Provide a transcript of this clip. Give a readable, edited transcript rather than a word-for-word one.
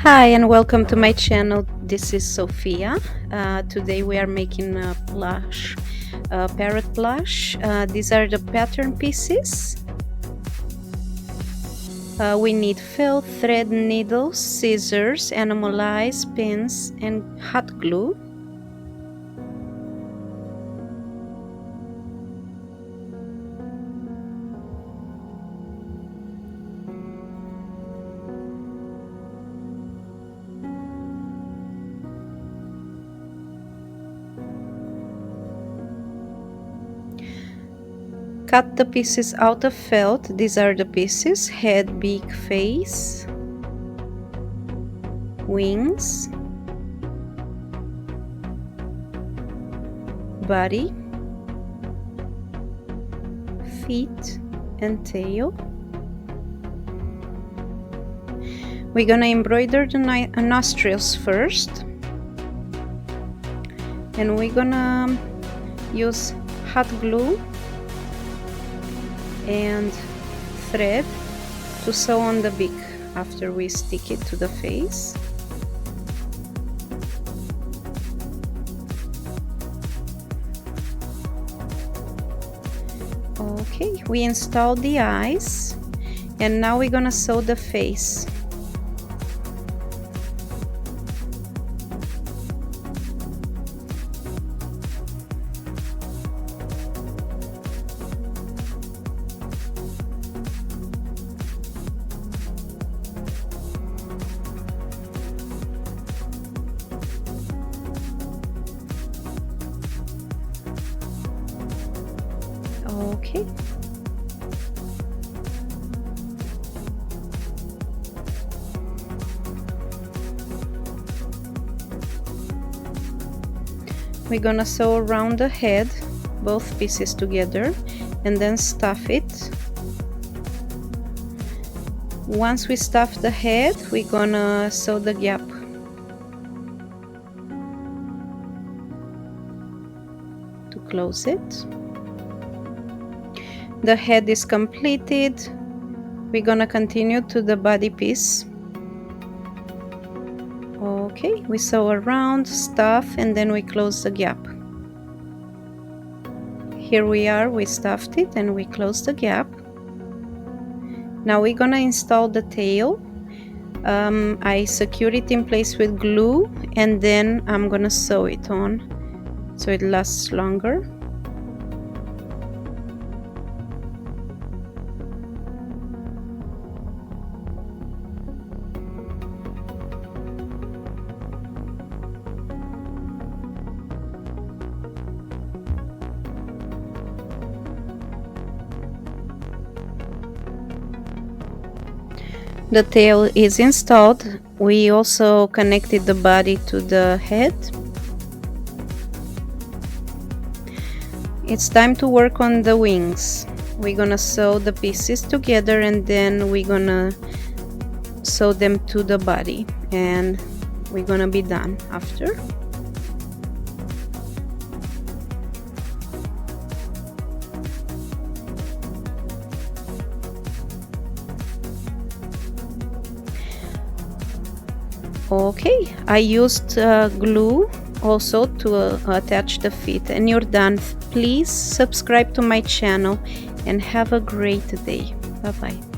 Hi and welcome to my channel. This is Sophia. Today we are making a plush, parrot plush. These are the pattern pieces. We need felt, thread, needles, scissors, animal eyes, pins, and hot glue. Cut the pieces out of felt. These are the pieces: head, beak, face, wings, body, feet, and tail. We're gonna embroider the nostrils first, and we're gonna use hot glue and thread to sew on the beak after we stick it to the face. Okay, we installed the eyes, and now we're gonna sew the face. Okay. We're gonna sew around the head, both pieces together, and then stuff it. Once we stuff the head, we're gonna sew the gap. To close it. The head is completed. We're gonna continue to the body piece. Okay, we sew around, stuff, and then we close the gap. Here we are, we stuffed it and we closed the gap. Now we're gonna install the tail. I secure it in place with glue, and then I'm gonna sew it on so it lasts longer. The tail is installed. We also connected the body to the head. It's time to work on the wings. We're gonna sew the pieces together, and then we're gonna sew them to the body, and we're gonna be done after. Okay, I used glue also to attach the feet, and you're done. Please subscribe to my channel and have a great day. Bye bye.